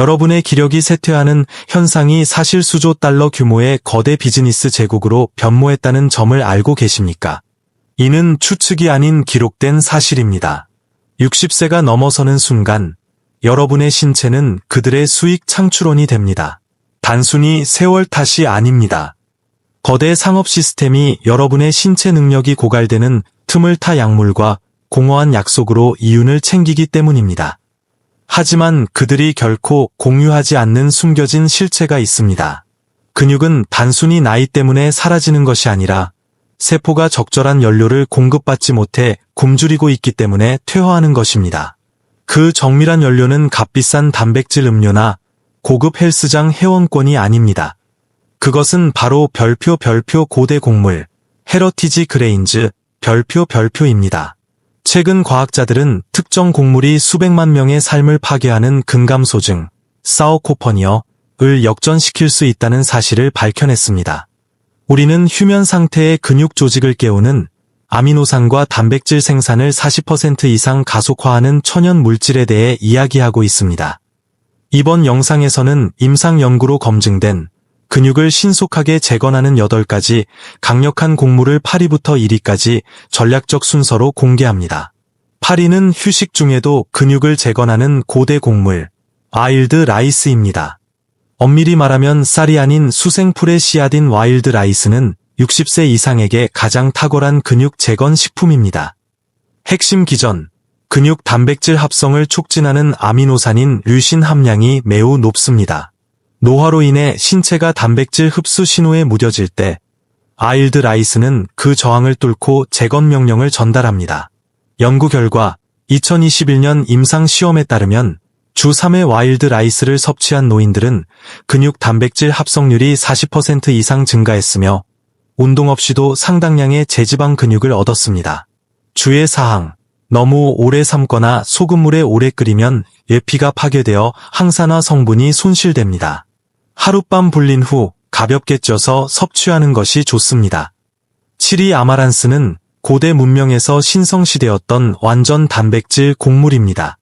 여러분의 기력이 쇠퇴하는 현상이 사실 수조 달러 규모의 거대 비즈니스 제국으로 변모했다는 점을 알고 계십니까? 이는 추측이 아닌 기록된 사실입니다. 60세가 넘어서는 순간 여러분의 신체는 그들의 수익 창출원이 됩니다. 단순히 세월 탓이 아닙니다. 거대 상업 시스템이 여러분의 신체 능력이 고갈되는 틈을 타 약물과 공허한 약속으로 이윤을 챙기기 때문입니다. 하지만 그들이 결코 공유하지 않는 숨겨진 실체가 있습니다. 근육은 단순히 나이 때문에 사라지는 것이 아니라 세포가 적절한 연료를 공급받지 못해 굶주리고 있기 때문에 퇴화하는 것입니다. 그 정밀한 연료는 값비싼 단백질 음료나 고급 헬스장 회원권이 아닙니다. 그것은 바로 별표 고대 곡물, 헤러티지 그레인즈, 별표입니다. 최근 과학자들은 특정 곡물이 수백만 명의 삶을 파괴하는 근감소증, 사오코퍼니어를 역전시킬 수 있다는 사실을 밝혀냈습니다. 우리는 휴면 상태의 근육 조직을 깨우는 아미노산과 단백질 생산을 40% 이상 가속화하는 천연 물질에 대해 이야기하고 있습니다. 이번 영상에서는 임상 연구로 검증된 근육을 신속하게 재건하는 8가지 강력한 곡물을 8위부터 1위까지 전략적 순서로 공개합니다. 8위는 휴식 중에도 근육을 재건하는 고대 곡물, 와일드 라이스입니다. 엄밀히 말하면 쌀이 아닌 수생풀의 씨앗인 와일드 라이스는 60세 이상에게 가장 탁월한 근육 재건 식품입니다. 핵심 기전, 근육 단백질 합성을 촉진하는 아미노산인 류신 함량이 매우 높습니다. 노화로 인해 신체가 단백질 흡수 신호에 무뎌질 때 와일드 라이스는 그 저항을 뚫고 재건 명령을 전달합니다. 연구 결과 2021년 임상 시험에 따르면 주 3회 와일드 라이스를 섭취한 노인들은 근육 단백질 합성률이 40% 이상 증가했으며 운동 없이도 상당량의 제지방 근육을 얻었습니다. 주의 사항, 너무 오래 삶거나 소금물에 오래 끓이면 예피가 파괴되어 항산화 성분이 손실됩니다. 하룻밤 불린 후 가볍게 쪄서 섭취하는 것이 좋습니다. 7위 아마란스는 고대 문명에서 신성시되었던 완전 단백질 곡물입니다.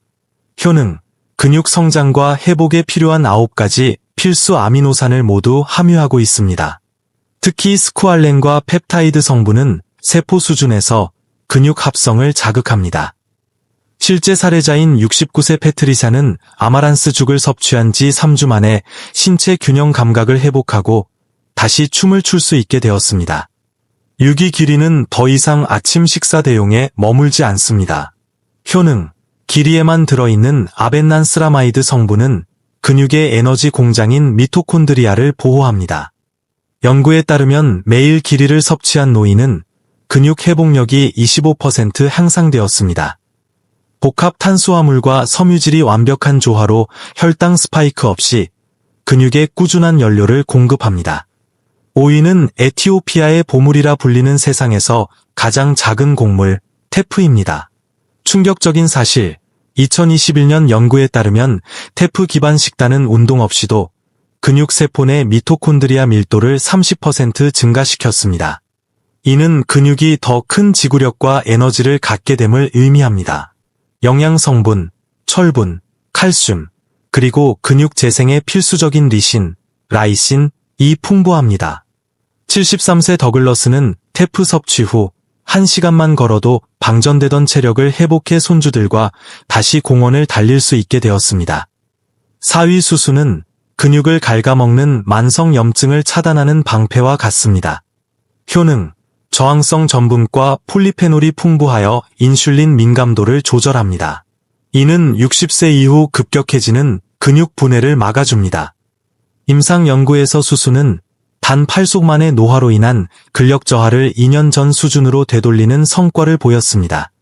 효능, 근육 성장과 회복에 필요한 9가지 필수 아미노산을 모두 함유하고 있습니다. 특히 스쿠알렌과 펩타이드 성분은 세포 수준에서 근육 합성을 자극합니다. 실제 사례자인 69세 패트리샤는 아마란스 죽을 섭취한 지 3주 만에 신체 균형 감각을 회복하고 다시 춤을 출 수 있게 되었습니다. 6위 기리는 더 이상 아침 식사 대용에 머물지 않습니다. 효능, 기리에만 들어있는 아벤난스라마이드 성분은 근육의 에너지 공장인 미토콘드리아를 보호합니다. 연구에 따르면 매일 기리를 섭취한 노인은 근육 회복력이 25% 향상되었습니다. 복합 탄수화물과 섬유질이 완벽한 조화로 혈당 스파이크 없이 근육에 꾸준한 연료를 공급합니다. 5위는 에티오피아의 보물이라 불리는 세상에서 가장 작은 곡물, 테프입니다. 충격적인 사실, 2021년 연구에 따르면 테프 기반 식단은 운동 없이도 근육 세포 내 미토콘드리아 밀도를 30% 증가시켰습니다. 이는 근육이 더 큰 지구력과 에너지를 갖게 됨을 의미합니다. 영양성분, 철분, 칼슘, 그리고 근육 재생에 필수적인 리신, 라이신이 풍부합니다. 73세 더글러스는 테프 섭취 후 1시간만 걸어도 방전되던 체력을 회복해 손주들과 다시 공원을 달릴 수 있게 되었습니다. 4위 수수는 근육을 갉아먹는 만성 염증을 차단하는 방패와 같습니다. 효능, 저항성 전분과 폴리페놀이 풍부하여 인슐린 민감도를 조절합니다. 이는 60세 이후 급격해지는 근육 분해를 막아줍니다. 임상 연구에서 수수는 단 8속 만의 노화로 인한 근력 저하를 2년 전 수준으로 되돌리는 성과를 보였습니다.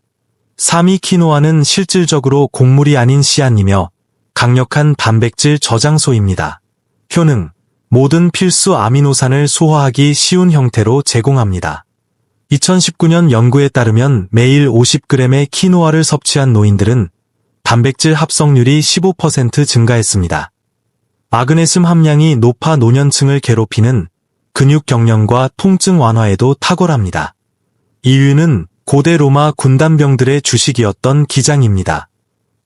3위 키노아는 실질적으로 곡물이 아닌 씨앗이며 강력한 단백질 저장소입니다. 효능, 모든 필수 아미노산을 소화하기 쉬운 형태로 제공합니다. 2019년 연구에 따르면 매일 50g의 키노아를 섭취한 노인들은 단백질 합성률이 15% 증가했습니다. 마그네슘 함량이 높아 노년층을 괴롭히는 근육 경련과 통증 완화에도 탁월합니다. 2위는 고대 로마 군단병들의 주식이었던 기장입니다.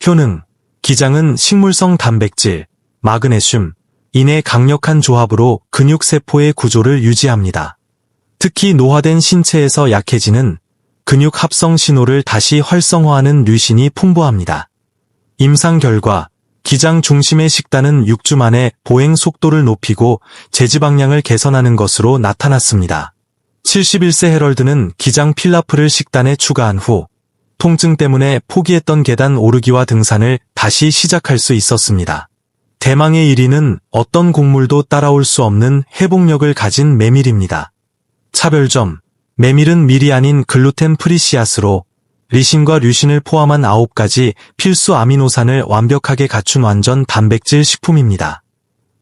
효능, 기장은 식물성 단백질, 마그네슘, 인의 강력한 조합으로 근육세포의 구조를 유지합니다. 특히 노화된 신체에서 약해지는 근육 합성 신호를 다시 활성화하는 류신이 풍부합니다. 임상 결과 기장 중심의 식단은 6주 만에 보행 속도를 높이고 제지방량을 개선하는 것으로 나타났습니다. 71세 해럴드는 기장 필라프를 식단에 추가한 후 통증 때문에 포기했던 계단 오르기와 등산을 다시 시작할 수 있었습니다. 대망의 1위는 어떤 곡물도 따라올 수 없는 회복력을 가진 메밀입니다. 차별점, 메밀은 밀이 아닌 글루텐 프리 씨앗으로 리신과 류신을 포함한 9가지 필수 아미노산을 완벽하게 갖춘 완전 단백질 식품입니다.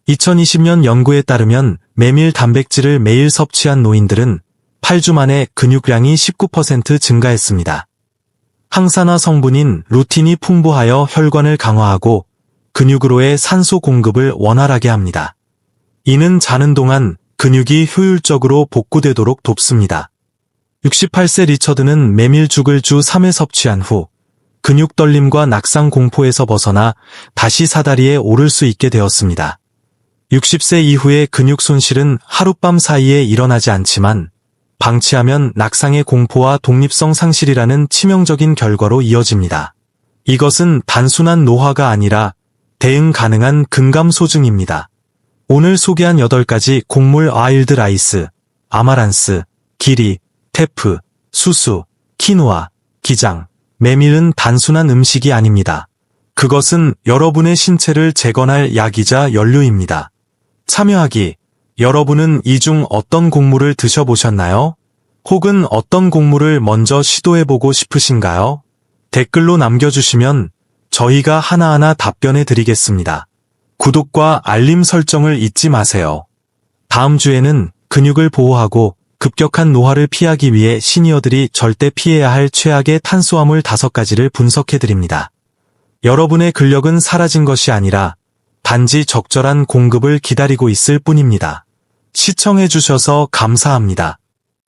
2020년 연구에 따르면 메밀 단백질을 매일 섭취한 노인들은 8주 만에 근육량이 19% 증가했습니다. 항산화 성분인 루틴이 풍부하여 혈관을 강화하고 근육으로의 산소 공급을 원활하게 합니다. 이는 자는 동안 근육이 효율적으로 복구되도록 돕습니다. 68세 리처드는 메밀죽을 주 3회 섭취한 후 근육 떨림과 낙상 공포에서 벗어나 다시 사다리에 오를 수 있게 되었습니다. 60세 이후의 근육 손실은 하룻밤 사이에 일어나지 않지만 방치하면 낙상의 공포와 독립성 상실이라는 치명적인 결과로 이어집니다. 이것은 단순한 노화가 아니라 대응 가능한 근감소증입니다. 오늘 소개한 8가지 곡물 와일드 라이스, 아마란스, 기리, 테프, 수수, 키누아, 기장, 메밀은 단순한 음식이 아닙니다. 그것은 여러분의 신체를 재건할 약이자 연료입니다. 참여하기. 여러분은 이 중 어떤 곡물을 드셔보셨나요? 혹은 어떤 곡물을 먼저 시도해보고 싶으신가요? 댓글로 남겨주시면 저희가 하나하나 답변해 드리겠습니다. 구독과 알림 설정을 잊지 마세요. 다음 주에는 근육을 보호하고 급격한 노화를 피하기 위해 시니어들이 절대 피해야 할 최악의 탄수화물 5가지를 분석해 드립니다. 여러분의 근력은 사라진 것이 아니라 단지 적절한 공급을 기다리고 있을 뿐입니다. 시청해 주셔서 감사합니다.